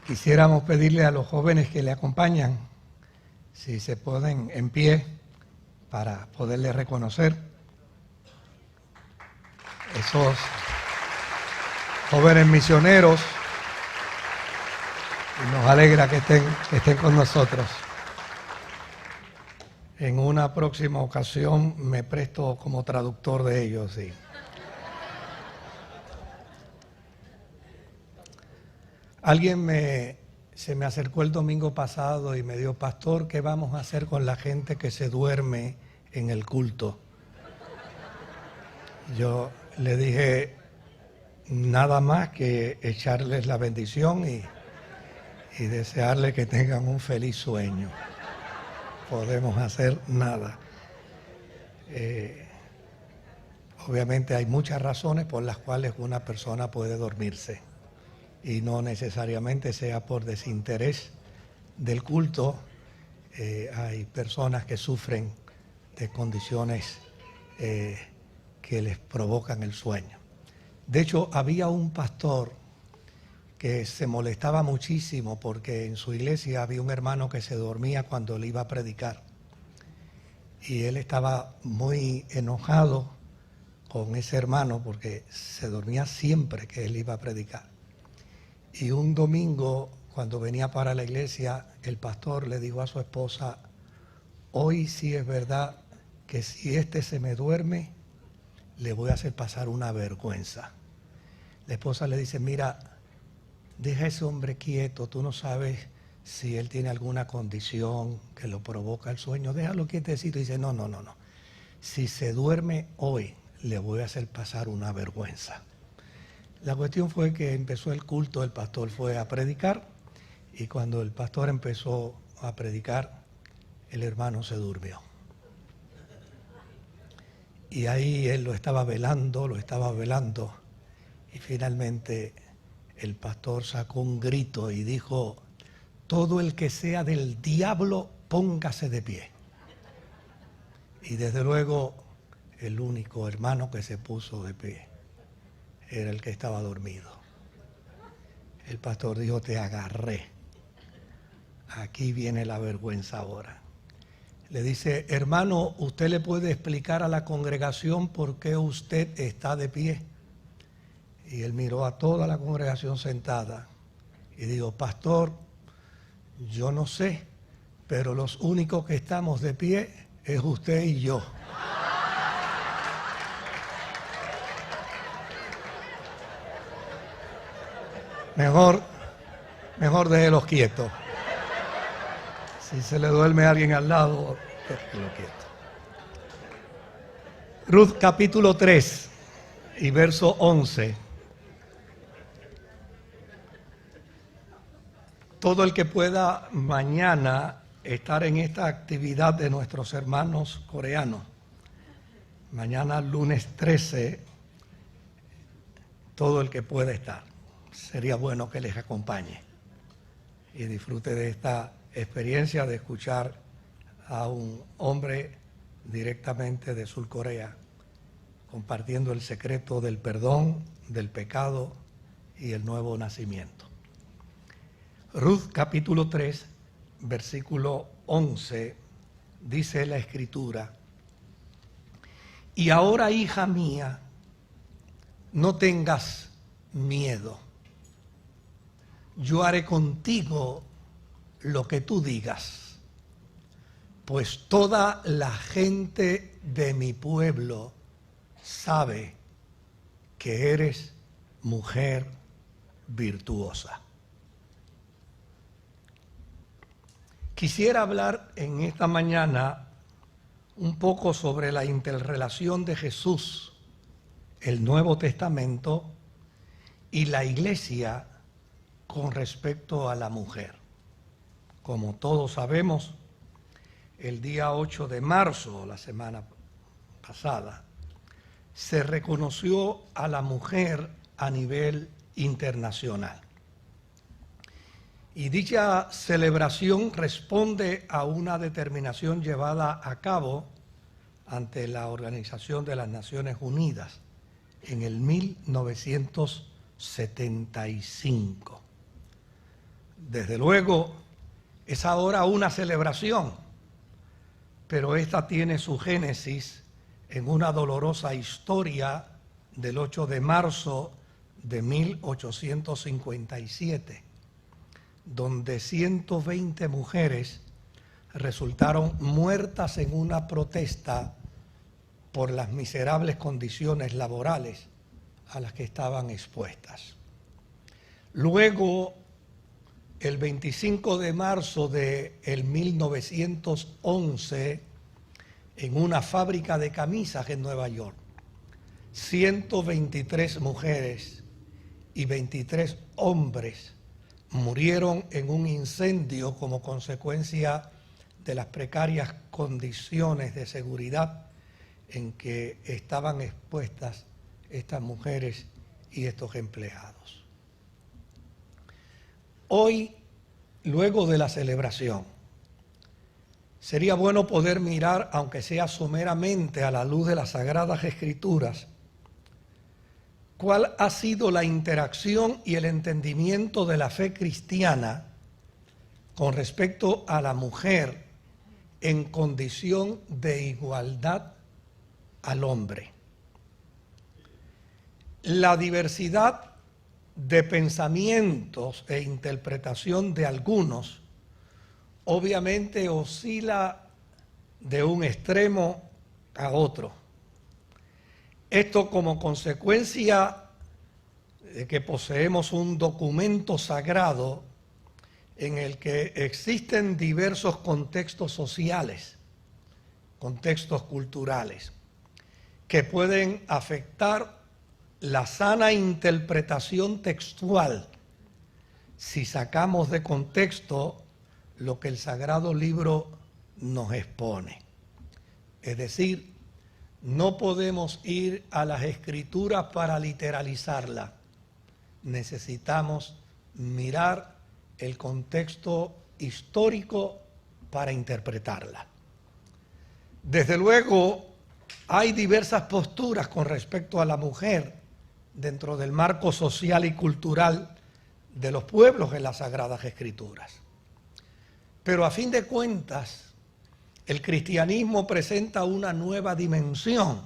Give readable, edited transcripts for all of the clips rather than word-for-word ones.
Quisiéramos pedirle a los jóvenes que le acompañan, si se ponen en pie para poderle reconocer. Esos jóvenes misioneros, y nos alegra que estén con nosotros. En una próxima ocasión me presto como traductor de ellos, sí. Alguien se me acercó el domingo pasado y me dijo: pastor, ¿qué vamos a hacer con la gente que se duerme en el culto? Yo le dije: nada más que echarles la bendición y desearles que tengan un feliz sueño. Podemos hacer nada. Obviamente hay muchas razones por las cuales una persona puede dormirse, y no necesariamente sea por desinterés del culto. Hay personas que sufren de condiciones que les provocan el sueño. De hecho, había un pastor que se molestaba muchísimo porque en su iglesia había un hermano que se dormía cuando le iba a predicar. Y él estaba muy enojado con ese hermano porque se dormía siempre que él iba a predicar. Y un domingo, cuando venía para la iglesia, el pastor le dijo a su esposa: hoy sí es verdad que si este se me duerme, le voy a hacer pasar una vergüenza. La esposa le dice: mira, deja a ese hombre quieto, tú no sabes si él tiene alguna condición que lo provoca el sueño, déjalo quietecito. Y dice: no, si se duerme hoy, le voy a hacer pasar una vergüenza. La cuestión fue que empezó el culto, el pastor fue a predicar, y cuando el pastor empezó a predicar, el hermano se durmió. Y ahí él lo estaba velando, y finalmente el pastor sacó un grito y dijo: todo el que sea del diablo, póngase de pie. Y desde luego, el único hermano que se puso de pie era el que estaba dormido. El pastor dijo: te agarré. Aquí viene la vergüenza ahora. Le dice: hermano, ¿usted le puede explicar a la congregación por qué usted está de pie? Y él miró a toda la congregación sentada y dijo: pastor, yo no sé, pero los únicos que estamos de pie es usted y yo. Mejor déjelos quietos. Si se le duerme a alguien al lado, déjelo quieto. Ruth capítulo 3 y verso 11. Todo el que pueda mañana estar en esta actividad de nuestros hermanos coreanos, mañana lunes 13, todo el que pueda estar, sería bueno que les acompañe y disfrute de esta experiencia de escuchar a un hombre directamente de Sur Corea compartiendo el secreto del perdón, del pecado y el nuevo nacimiento. Ruth capítulo 3, versículo 11, dice la Escritura: y ahora, hija mía, no tengas miedo. Yo haré contigo lo que tú digas, pues toda la gente de mi pueblo sabe que eres mujer virtuosa. Quisiera hablar en esta mañana un poco sobre la interrelación de Jesús, el Nuevo Testamento y la Iglesia con respecto a la mujer. Como todos sabemos, el día 8 de marzo, la semana pasada, se reconoció a la mujer a nivel internacional. Y dicha celebración responde a una determinación llevada a cabo ante la Organización de las Naciones Unidas en el 1975, Desde luego, es ahora una celebración, pero esta tiene su génesis en una dolorosa historia del 8 de marzo de 1857, donde 120 mujeres resultaron muertas en una protesta por las miserables condiciones laborales a las que estaban expuestas. Luego, el 25 de marzo de 1911, en una fábrica de camisas en Nueva York, 123 mujeres y 23 hombres murieron en un incendio como consecuencia de las precarias condiciones de seguridad en que estaban expuestas estas mujeres y estos empleados. Hoy, luego de la celebración, sería bueno poder mirar, aunque sea someramente a la luz de las Sagradas Escrituras, cuál ha sido la interacción y el entendimiento de la fe cristiana con respecto a la mujer en condición de igualdad al hombre. La diversidad de pensamientos e interpretación de algunos obviamente oscila de un extremo a otro. Esto como consecuencia de que poseemos un documento sagrado en el que existen diversos contextos sociales, contextos culturales, que pueden afectar la sana interpretación textual si sacamos de contexto lo que el Sagrado Libro nos expone. Es decir, no podemos ir a las Escrituras para literalizarla. Necesitamos mirar el contexto histórico para interpretarla. Desde luego, hay diversas posturas con respecto a la mujer dentro del marco social y cultural de los pueblos en las Sagradas Escrituras. Pero a fin de cuentas, el cristianismo presenta una nueva dimensión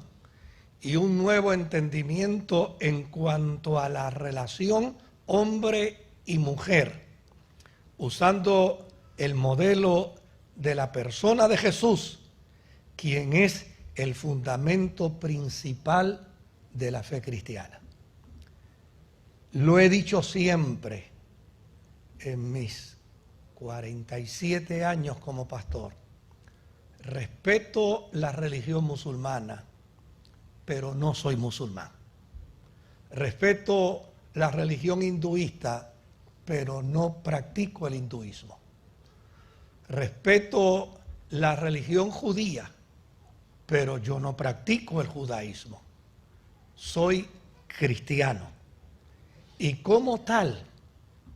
y un nuevo entendimiento en cuanto a la relación hombre y mujer, usando el modelo de la persona de Jesús, quien es el fundamento principal de la fe cristiana. Lo he dicho siempre en mis 47 años como pastor. Respeto la religión musulmana, pero no soy musulmán. Respeto la religión hinduista, pero no practico el hinduismo. Respeto la religión judía, pero yo no practico el judaísmo. Soy cristiano. Y como tal,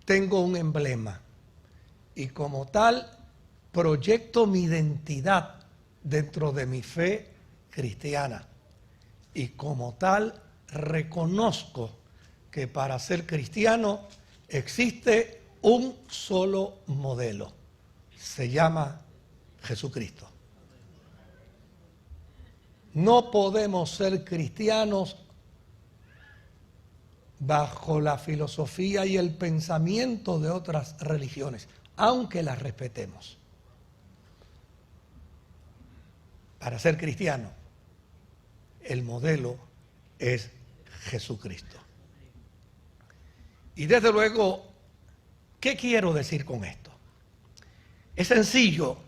tengo un emblema. Y como tal, proyecto mi identidad dentro de mi fe cristiana. Y como tal, reconozco que para ser cristiano existe un solo modelo. Se llama Jesucristo. No podemos ser cristianos bajo la filosofía y el pensamiento de otras religiones, aunque las respetemos. Para ser cristiano, el modelo es Jesucristo. Y desde luego, ¿qué quiero decir con esto? Es sencillo,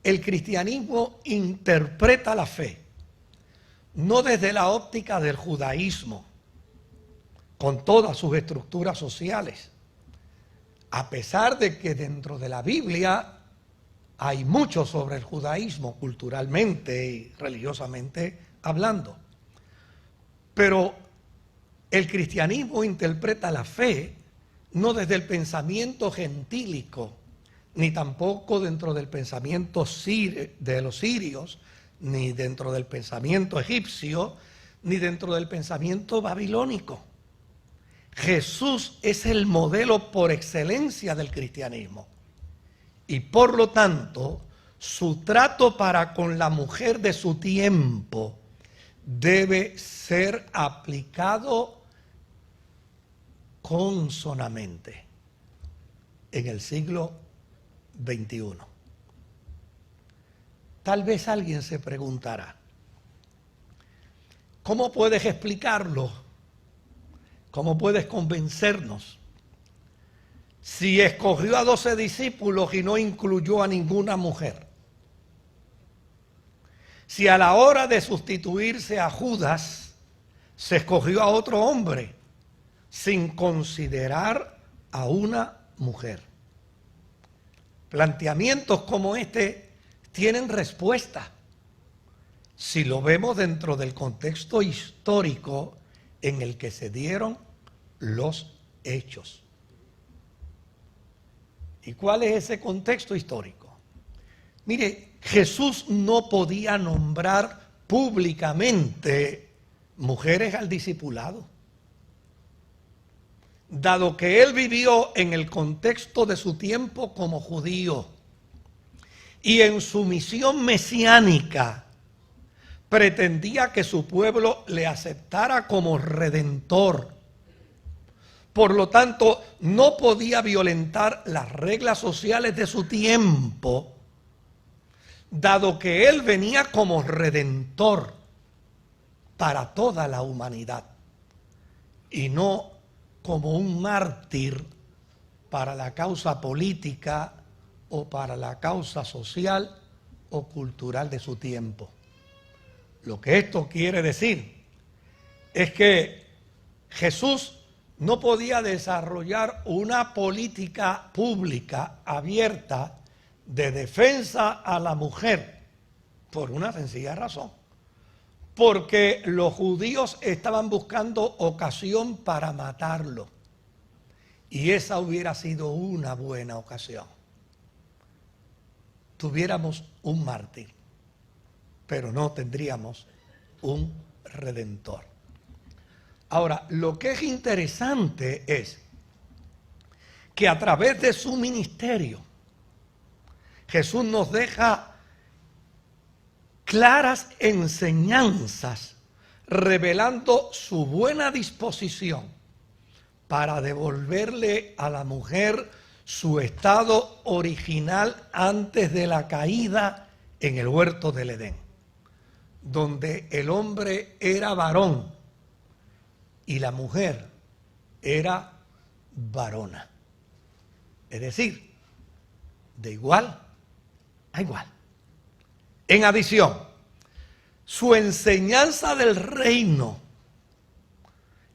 el cristianismo interpreta la fe, no desde la óptica del judaísmo, con todas sus estructuras sociales, a pesar de que dentro de la Biblia hay mucho sobre el judaísmo, culturalmente y religiosamente hablando. Pero el cristianismo interpreta la fe no desde el pensamiento gentílico, ni tampoco dentro del pensamiento de los sirios, ni dentro del pensamiento egipcio, ni dentro del pensamiento babilónico. Jesús es el modelo por excelencia del cristianismo. Y por lo tanto, su trato para con la mujer de su tiempo debe ser aplicado consonamente en el siglo XXI. Tal vez alguien se preguntará, ¿cómo puedes explicarlo? ¿Cómo puedes convencernos? Si escogió a 12 discípulos y no incluyó a ninguna mujer. Si a la hora de sustituirse a Judas, se escogió a otro hombre, sin considerar a una mujer. Planteamientos como este tienen respuesta si lo vemos dentro del contexto histórico en el que se dieron los hechos. ¿Y cuál es ese contexto histórico? Mire, Jesús no podía nombrar públicamente mujeres al discipulado, dado que él vivió en el contexto de su tiempo como judío y en su misión mesiánica pretendía que su pueblo le aceptara como redentor. Por lo tanto, no podía violentar las reglas sociales de su tiempo, dado que él venía como redentor para toda la humanidad y no como un mártir para la causa política o para la causa social o cultural de su tiempo. Lo que esto quiere decir es que Jesús no podía desarrollar una política pública abierta de defensa a la mujer por una sencilla razón. Porque los judíos estaban buscando ocasión para matarlo. Y esa hubiera sido una buena ocasión. Tuviéramos un mártir, pero no tendríamos un redentor. Ahora, lo que es interesante es que a través de su ministerio, Jesús nos deja claras enseñanzas revelando su buena disposición para devolverle a la mujer su estado original antes de la caída en el huerto del Edén, donde el hombre era varón y la mujer era varona. Es decir, de igual a igual. En adición, su enseñanza del reino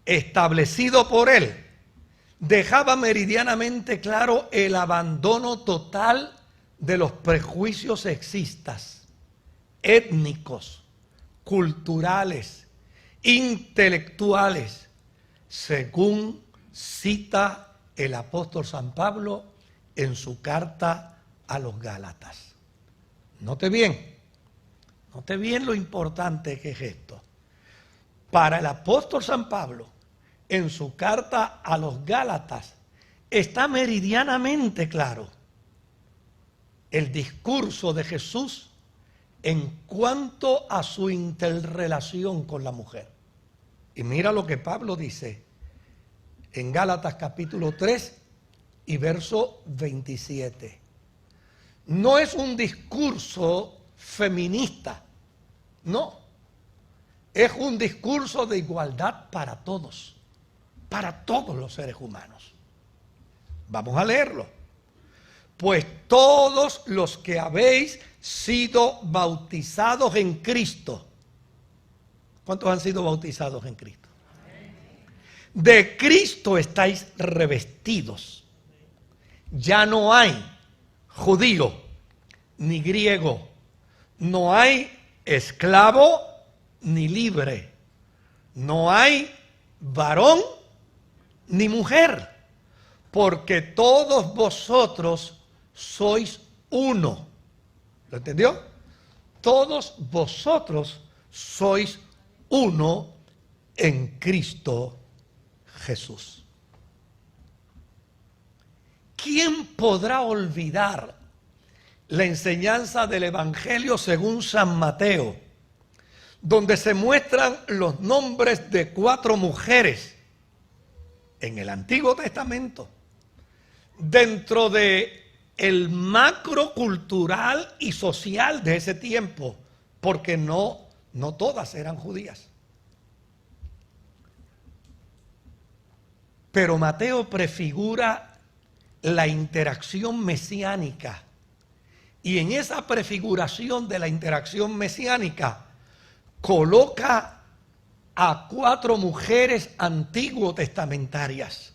establecido por él dejaba meridianamente claro el abandono total de los prejuicios sexistas, étnicos, culturales, intelectuales, según cita el apóstol San Pablo en su carta a los Gálatas. Note bien lo importante que es esto. Para el apóstol San Pablo, en su carta a los Gálatas, está meridianamente claro el discurso de Jesús en cuanto a su interrelación con la mujer. Y mira lo que Pablo dice en Gálatas capítulo 3 y verso 27. No es un discurso feminista, no. Es un discurso de igualdad para todos los seres humanos. Vamos a leerlo. Pues todos los que habéis sido bautizados en Cristo. ¿Cuántos han sido bautizados en Cristo? De Cristo estáis revestidos. Ya no hay judío ni griego, no hay esclavo ni libre, no hay varón ni mujer, porque todos vosotros sois uno. ¿Lo entendió? Todos vosotros sois uno en Cristo Jesús. ¿quién podrá olvidar la enseñanza del Evangelio según San Mateo, donde se muestran los nombres de 4 mujeres en el Antiguo Testamento, dentro de el macro cultural y social de ese tiempo, porque no todas eran judías? Pero Mateo prefigura la interacción mesiánica, y en esa prefiguración de la interacción mesiánica coloca a 4 mujeres antiguo testamentarias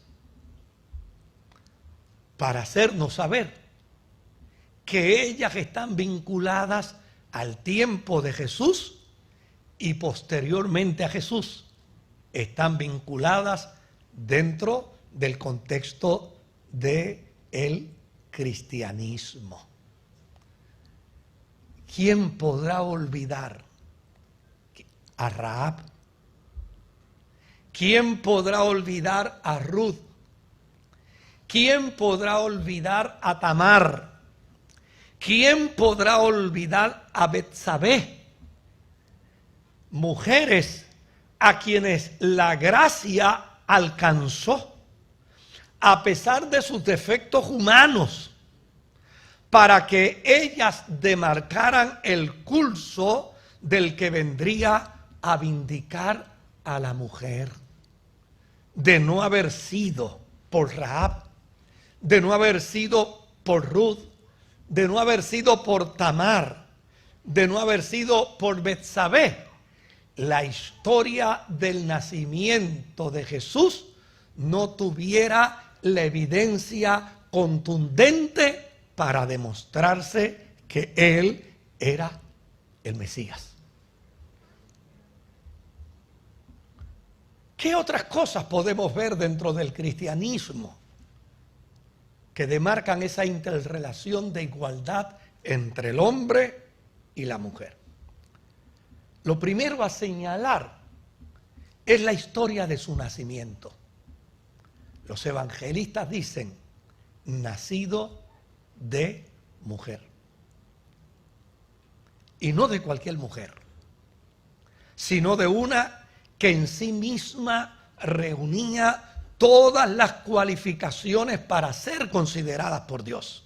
para hacernos saber que ellas están vinculadas al tiempo de Jesús y posteriormente a Jesús. Están vinculadas dentro del contexto del cristianismo. ¿Quién podrá olvidar a Rahab? ¿Quién podrá olvidar a Ruth? ¿Quién podrá olvidar a Tamar? ¿Quién podrá olvidar a Betsabé? Mujeres a quienes la gracia alcanzó, a pesar de sus defectos humanos, para que ellas demarcaran el curso del que vendría a vindicar a la mujer. De no haber sido por Rahab, de no haber sido por Ruth, de no haber sido por Tamar, de no haber sido por Betsabé, la historia del nacimiento de Jesús no tuviera la evidencia contundente para demostrarse que Él era el Mesías. ¿Qué otras cosas podemos ver dentro del cristianismo que demarcan esa interrelación de igualdad entre el hombre y la mujer? Lo primero a señalar es la historia de su nacimiento. Los evangelistas dicen, nacido de mujer. Y no de cualquier mujer, sino de una que en sí misma reunía todas las cualificaciones para ser consideradas por Dios,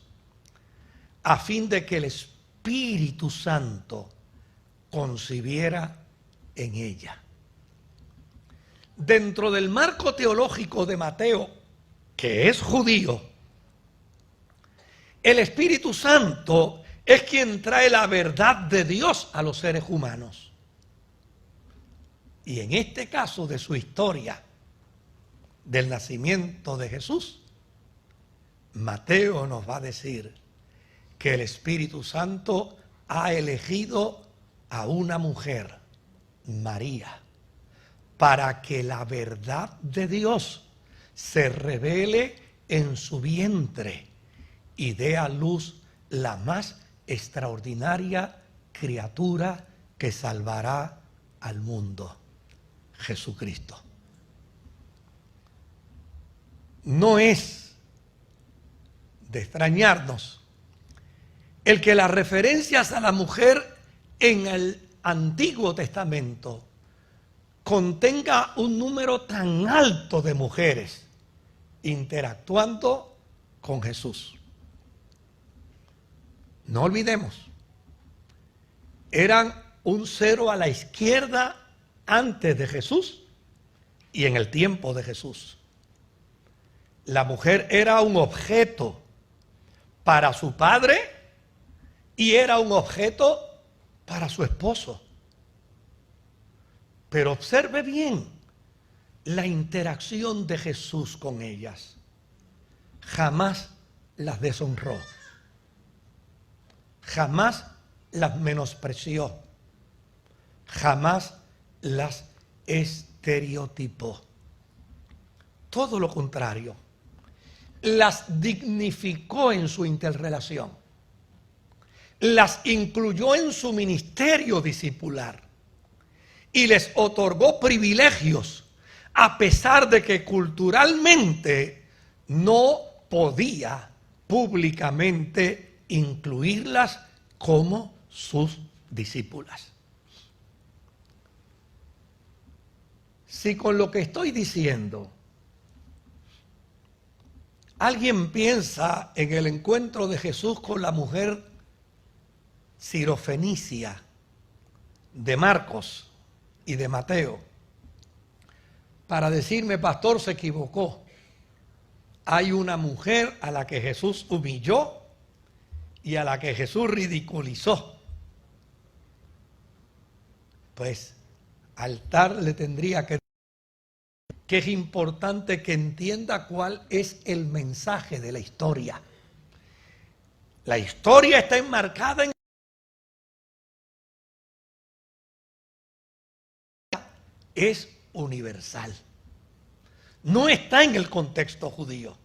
a fin de que el Espíritu Santo concibiera en ella. Dentro del marco teológico de Mateo, que es judío, el Espíritu Santo es quien trae la verdad de Dios a los seres humanos. Y en este caso de su historia del nacimiento de Jesús, Mateo nos va a decir que el Espíritu Santo ha elegido a una mujer, María, para que la verdad de Dios se revele en su vientre y dé a luz la más extraordinaria criatura que salvará al mundo, Jesucristo. No es de extrañarnos el que las referencias a la mujer en el Antiguo Testamento contenga un número tan alto de mujeres interactuando con Jesús. No olvidemos, eran un 0 a la izquierda antes de Jesús y en el tiempo de Jesús. La mujer era un objeto para su padre y era un objeto para su esposo. Pero observe bien la interacción de Jesús con ellas. Jamás las deshonró. Jamás las menospreció. Jamás las estereotipó. Todo lo contrario. Las dignificó en su interrelación. Las incluyó en su ministerio discipular. Y les otorgó privilegios, a pesar de que culturalmente no podía públicamente incluirlas como sus discípulas. Si con lo que estoy diciendo alguien piensa en el encuentro de Jesús con la mujer sirofenicia de Marcos y de Mateo, para decirme, pastor, se equivocó. Hay una mujer a la que Jesús humilló y a la que Jesús ridiculizó. Pues al tal le tendría que es importante que entienda cuál es el mensaje de la historia. La historia está enmarcada en es universal. No está en el contexto judío.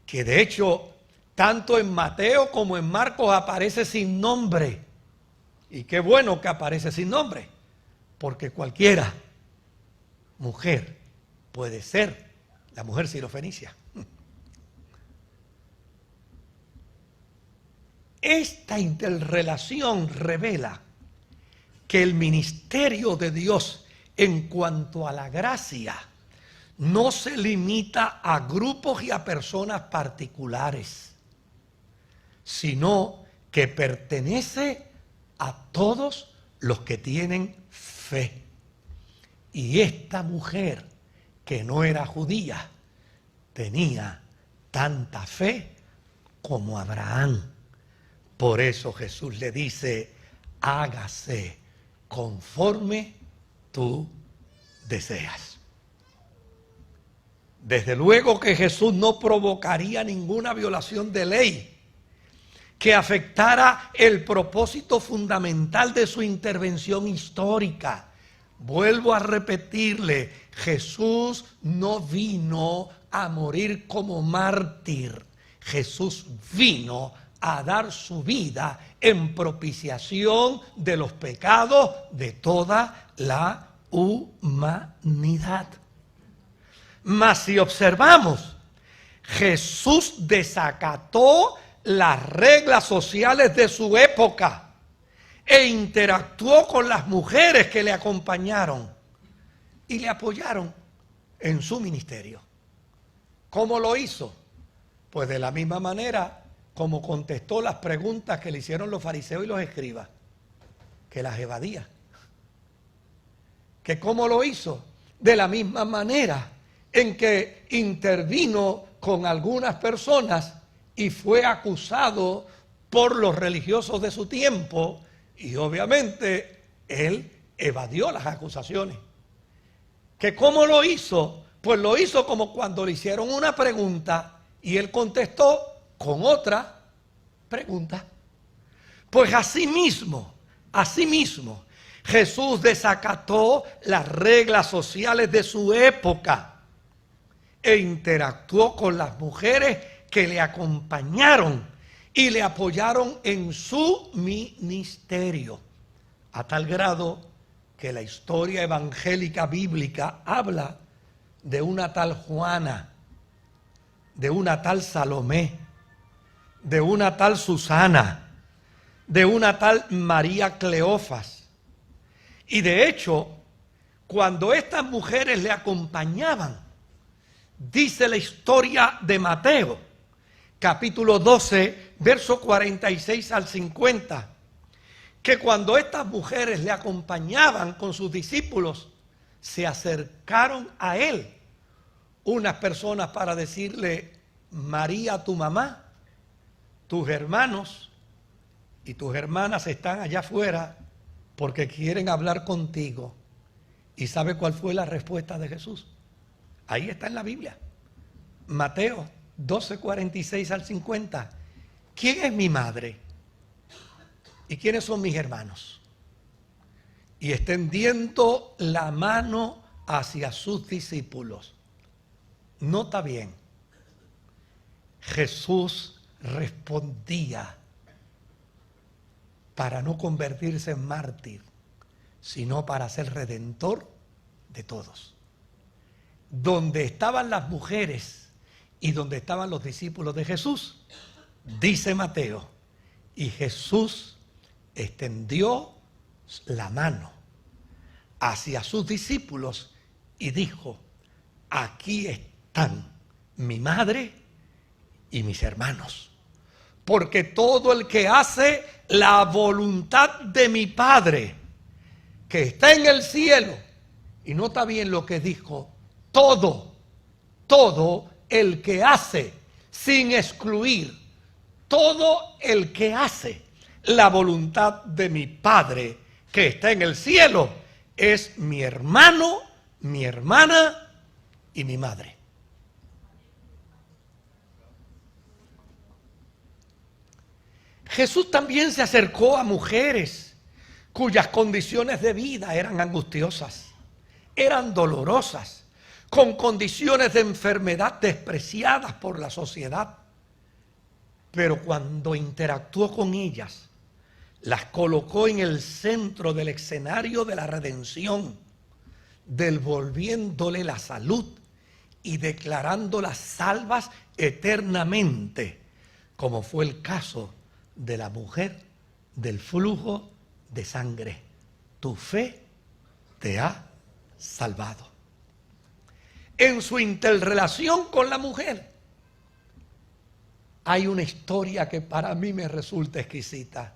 Que de hecho, tanto en Mateo como en Marcos aparece sin nombre. Y qué bueno que aparece sin nombre, porque cualquiera mujer puede ser la mujer sirofenicia. Esta interrelación revela que el ministerio de Dios en cuanto a la gracia no se limita a grupos y a personas particulares, sino que pertenece a todos los que tienen fe. Y esta mujer, que no era judía, tenía tanta fe como Abraham. Por eso Jesús le dice, hágase conforme tú deseas. Desde luego que Jesús no provocaría ninguna violación de ley que afectara el propósito fundamental de su intervención histórica. Vuelvo a repetirle, Jesús no vino a morir como mártir. Jesús vino a dar su vida en propiciación de los pecados de toda la humanidad. Mas si observamos, Jesús desacató las reglas sociales de su época e interactuó con las mujeres que le acompañaron y le apoyaron en su ministerio. ¿Cómo lo hizo? Pues de la misma manera como contestó las preguntas que le hicieron los fariseos y los escribas, que las evadía. ¿Que cómo lo hizo? De la misma manera en que intervino con algunas personas y fue acusado por los religiosos de su tiempo, y obviamente él evadió las acusaciones. ¿Que cómo lo hizo? Pues lo hizo como cuando le hicieron una pregunta y él contestó con otra pregunta. Pues asimismo, Jesús desacató las reglas sociales de su época e interactuó con las mujeres que le acompañaron y le apoyaron en su ministerio, a tal grado que la historia evangélica bíblica habla de una tal Juana, de una tal Salomé, de una tal Susana, de una tal María Cleofas. Y de hecho, cuando estas mujeres le acompañaban, dice la historia de Mateo, capítulo 12, verso 46 al 50, que cuando estas mujeres le acompañaban con sus discípulos, se acercaron a él unas personas para decirle, María, tu mamá, tus hermanos y tus hermanas están allá afuera porque quieren hablar contigo. ¿Y sabe cuál fue la respuesta de Jesús? Ahí está en la Biblia. Mateo 12:46 al 50. ¿Quién es mi madre? ¿Y quiénes son mis hermanos? Y extendiendo la mano hacia sus discípulos. Nota bien, Jesús respondía para no convertirse en mártir, sino para ser redentor de todos. Donde estaban las mujeres y donde estaban los discípulos de Jesús, dice Mateo, y Jesús extendió la mano hacia sus discípulos y dijo, aquí están mi madre y mis hermanos, porque todo el que hace la voluntad de mi Padre, que está en el cielo, y nota bien lo que dijo, todo el que hace, sin excluir, todo el que hace la voluntad de mi Padre que está en el cielo, es mi hermano, mi hermana y mi madre. Jesús también se acercó a mujeres cuyas condiciones de vida eran angustiosas, eran dolorosas, con condiciones de enfermedad despreciadas por la sociedad. Pero cuando interactuó con ellas, las colocó en el centro del escenario de la redención, devolviéndole la salud y declarándolas salvas eternamente, como fue el caso de la mujer del flujo de sangre. Tu fe te ha salvado. En su interrelación con la mujer, hay una historia que para mí me resulta exquisita.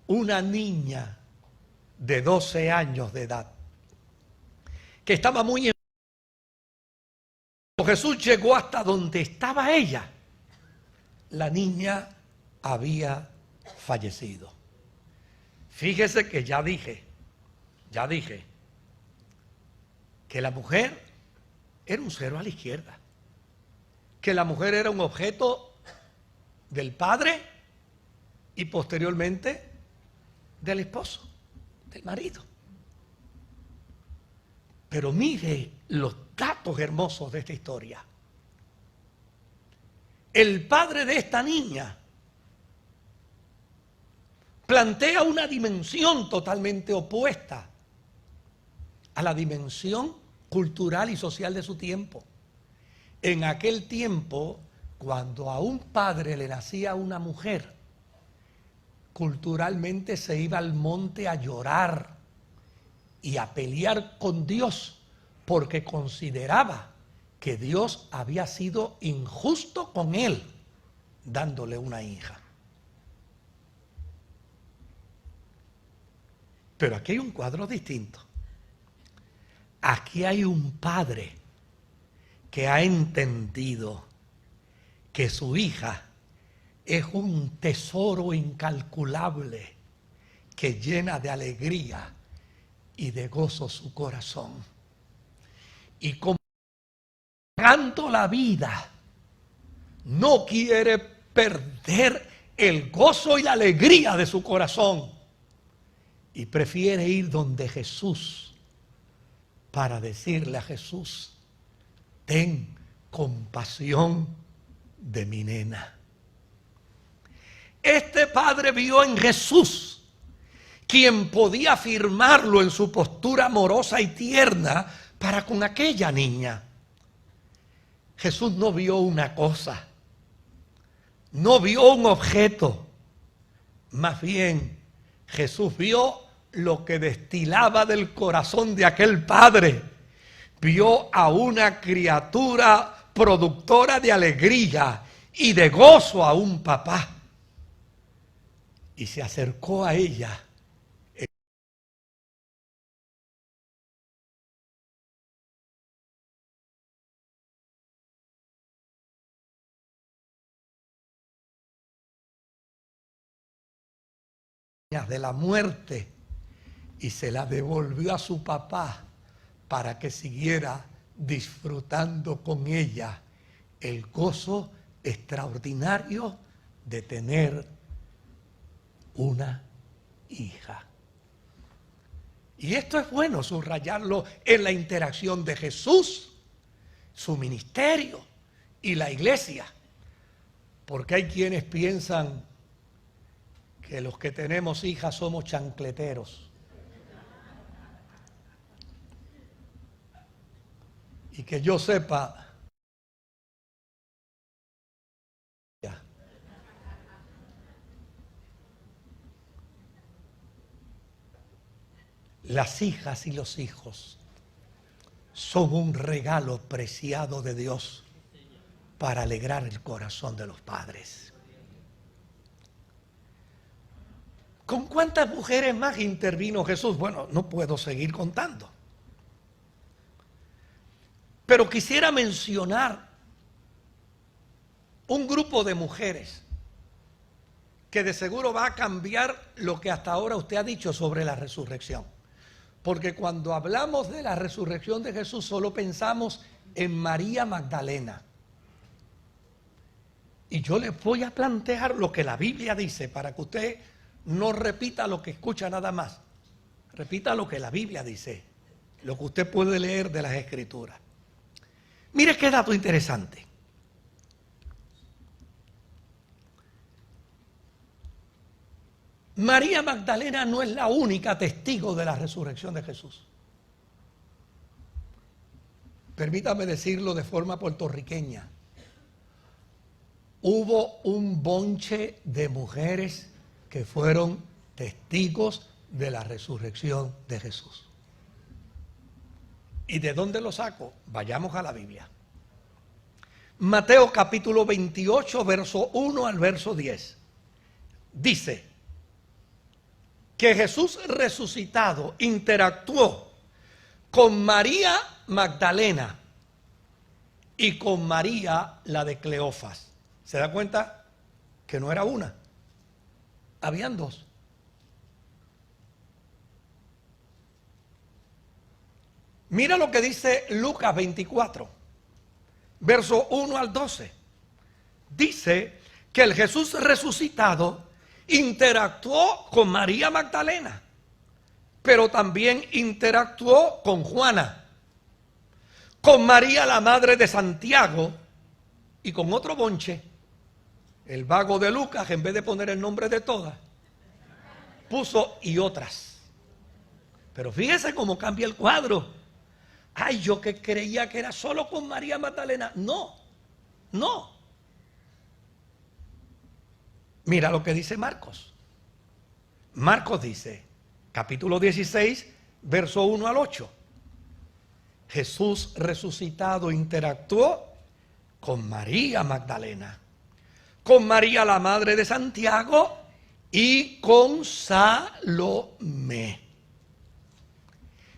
Una niña de 12 años de edad, que estaba muy enferma. Jesús llegó hasta donde estaba ella. La niña había fallecido. Fíjese que ya dije que la mujer era un cero a la izquierda, que la mujer era un objeto del padre y posteriormente del esposo, del marido. Pero mire los datos hermosos de esta historia. El padre de esta niña plantea una dimensión totalmente opuesta a la dimensión cultural y social de su tiempo. En aquel tiempo, cuando a un padre le nacía una mujer, culturalmente se iba al monte a llorar y a pelear con Dios, porque consideraba que Dios había sido injusto con él, dándole una hija. Pero aquí hay un cuadro distinto. Aquí hay un padre que ha entendido que su hija es un tesoro incalculable que llena de alegría y de gozo su corazón. Y como pagando la vida, no quiere perder el gozo y la alegría de su corazón. Y prefiere ir donde Jesús para decirle a Jesús, ten compasión de mi nena. Este padre vio en Jesús quien podía afirmarlo en su postura amorosa y tierna para con aquella niña. Jesús no vio una cosa, no vio un objeto, más bien Jesús vio lo que destilaba del corazón de aquel padre. Vio a una criatura productora de alegría y de gozo a un papá. Y se acercó a ella. De la muerte, y se la devolvió a su papá para que siguiera disfrutando con ella el gozo extraordinario de tener una hija. Y esto es bueno subrayarlo en la interacción de Jesús, su ministerio y la iglesia. Porque hay quienes piensan que los que tenemos hijas somos chancleteros. Y que yo sepa, las hijas y los hijos son un regalo preciado de Dios para alegrar el corazón de los padres. ¿Con cuántas mujeres más intervino Jesús? Bueno, no puedo seguir contando. Pero quisiera mencionar un grupo de mujeres que de seguro va a cambiar lo que hasta ahora usted ha dicho sobre la resurrección. Porque cuando hablamos de la resurrección de Jesús solo pensamos en María Magdalena. Y yo les voy a plantear lo que la Biblia dice para que usted no repita lo que escucha nada más. Repita lo que la Biblia dice, lo que usted puede leer de las Escrituras. Mire qué dato interesante. María Magdalena no es la única testigo de la resurrección de Jesús. Permítame decirlo de forma puertorriqueña. Hubo un bonche de mujeres que fueron testigos de la resurrección de Jesús. ¿Y de dónde lo saco? Vayamos a la Biblia. Mateo capítulo 28, verso 1 al verso 10. Dice que Jesús resucitado interactuó con María Magdalena y con María la de Cleofas. ¿Se da cuenta? Que no era una, habían dos. Mira lo que dice Lucas 24, verso 1 al 12. Dice que el Jesús resucitado interactuó con María Magdalena, pero también interactuó con Juana, con María la madre de Santiago y con otro bonche. El vago de Lucas, en vez de poner el nombre de todas, puso y otras. Pero fíjese cómo cambia el cuadro. Ay, yo que creía que era solo con María Magdalena. No, no. Mira lo que dice Marcos. Marcos dice, capítulo 16, verso 1 al 8. Jesús resucitado interactuó con María Magdalena, con María la madre de Santiago y con Salomé.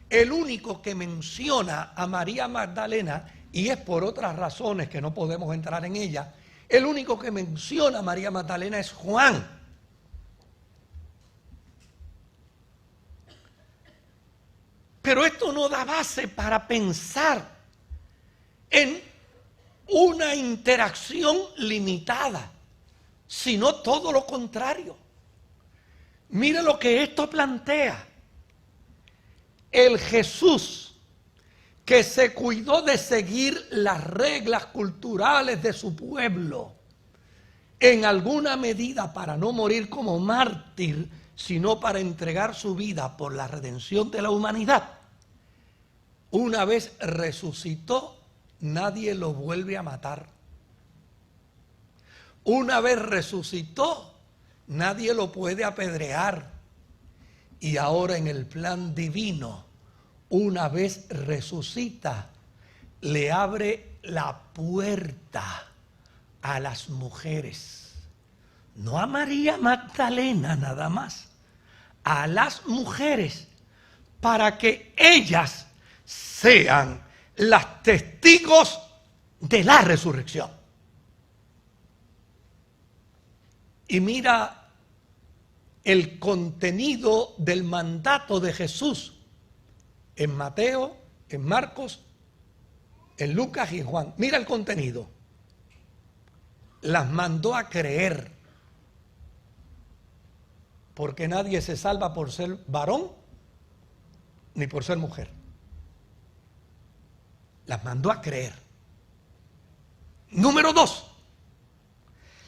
El único que menciona a María Magdalena, y es por otras razones que no podemos entrar en ella, el único que menciona a María Magdalena es Juan. Pero esto no da base para pensar en una interacción limitada, sino todo lo contrario. Mire lo que esto plantea. El Jesús que se cuidó de seguir las reglas culturales de su pueblo, en alguna medida para no morir como mártir, sino para entregar su vida por la redención de la humanidad, una vez resucitó, nadie lo vuelve a matar. Una vez resucitó, nadie lo puede apedrear. Y ahora en el plan divino, una vez resucita, le abre la puerta a las mujeres. No a María Magdalena nada más, a las mujeres, para que ellas sean las testigos de la resurrección. Y mira el contenido del mandato de Jesús en Mateo, en Marcos, en Lucas y en Juan. Mira el contenido. las mandó a creer, porque nadie se salva por ser varón ni por ser mujer. Las mandó a creer. Número 2,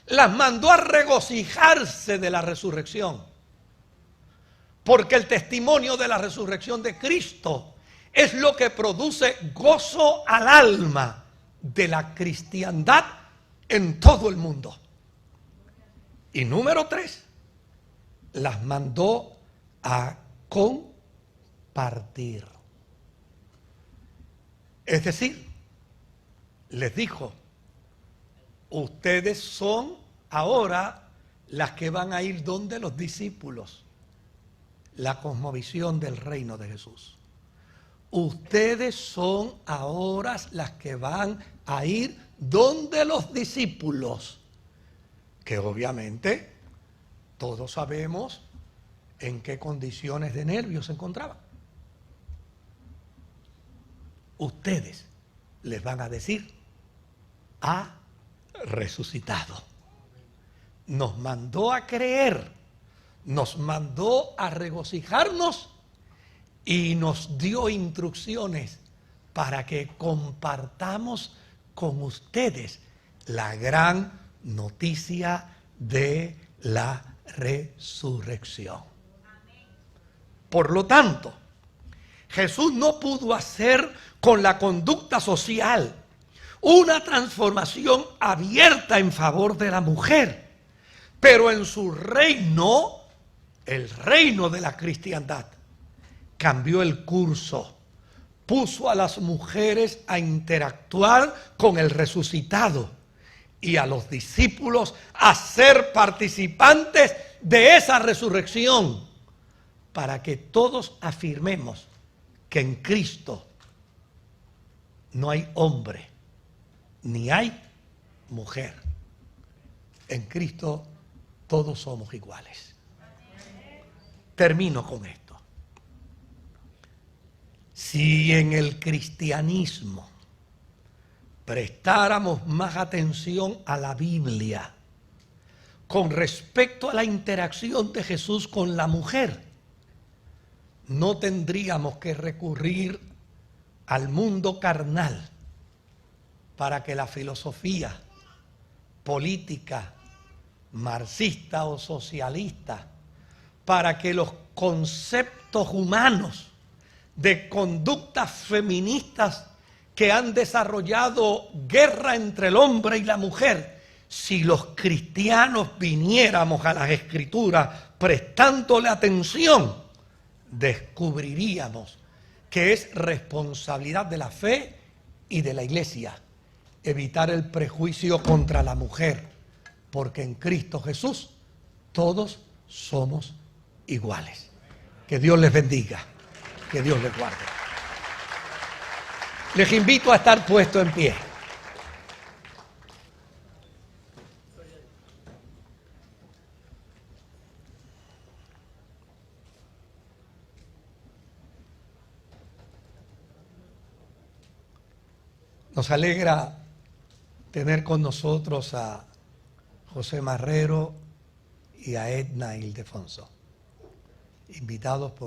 las mandó a regocijarse de la resurrección, porque el testimonio de la resurrección de Cristo es lo que produce gozo al alma de la cristiandad en todo el mundo. Y número 3, las mandó a compartir. Es decir, les dijo: ustedes son ahora las que van a ir donde los discípulos. La cosmovisión del reino de Jesús. Ustedes son ahora las que van a ir donde los discípulos, que obviamente todos sabemos en qué condiciones de nervios se encontraban. Ustedes les van a decir: ha resucitado. Nos mandó a creer, nos mandó a regocijarnos y nos dio instrucciones para que compartamos con ustedes la gran noticia de la resurrección. Por lo tanto, Jesús no pudo hacer con la conducta social una transformación abierta en favor de la mujer, pero en su reino, el reino de la cristiandad, cambió el curso, puso a las mujeres a interactuar con el resucitado y a los discípulos a ser participantes de esa resurrección, para que todos afirmemos que en Cristo no hay hombre ni hay mujer. En Cristo todos somos iguales. Termino con esto. Si en el cristianismo prestáramos más atención a la Biblia con respecto a la interacción de Jesús con la mujer, no tendríamos que recurrir al mundo carnal para que la filosofía política, marxista o socialista, para que los conceptos humanos de conductas feministas que han desarrollado guerra entre el hombre y la mujer, si los cristianos viniéramos a las Escrituras prestándole atención, descubriríamos que es responsabilidad de la fe y de la Iglesia evitar el prejuicio contra la mujer, porque en Cristo Jesús todos somos iguales. Que Dios les bendiga, que Dios les guarde. Les invito a estar puestos en pie. Nos alegra tener con nosotros a José Marrero y a Edna Ildefonso, invitados por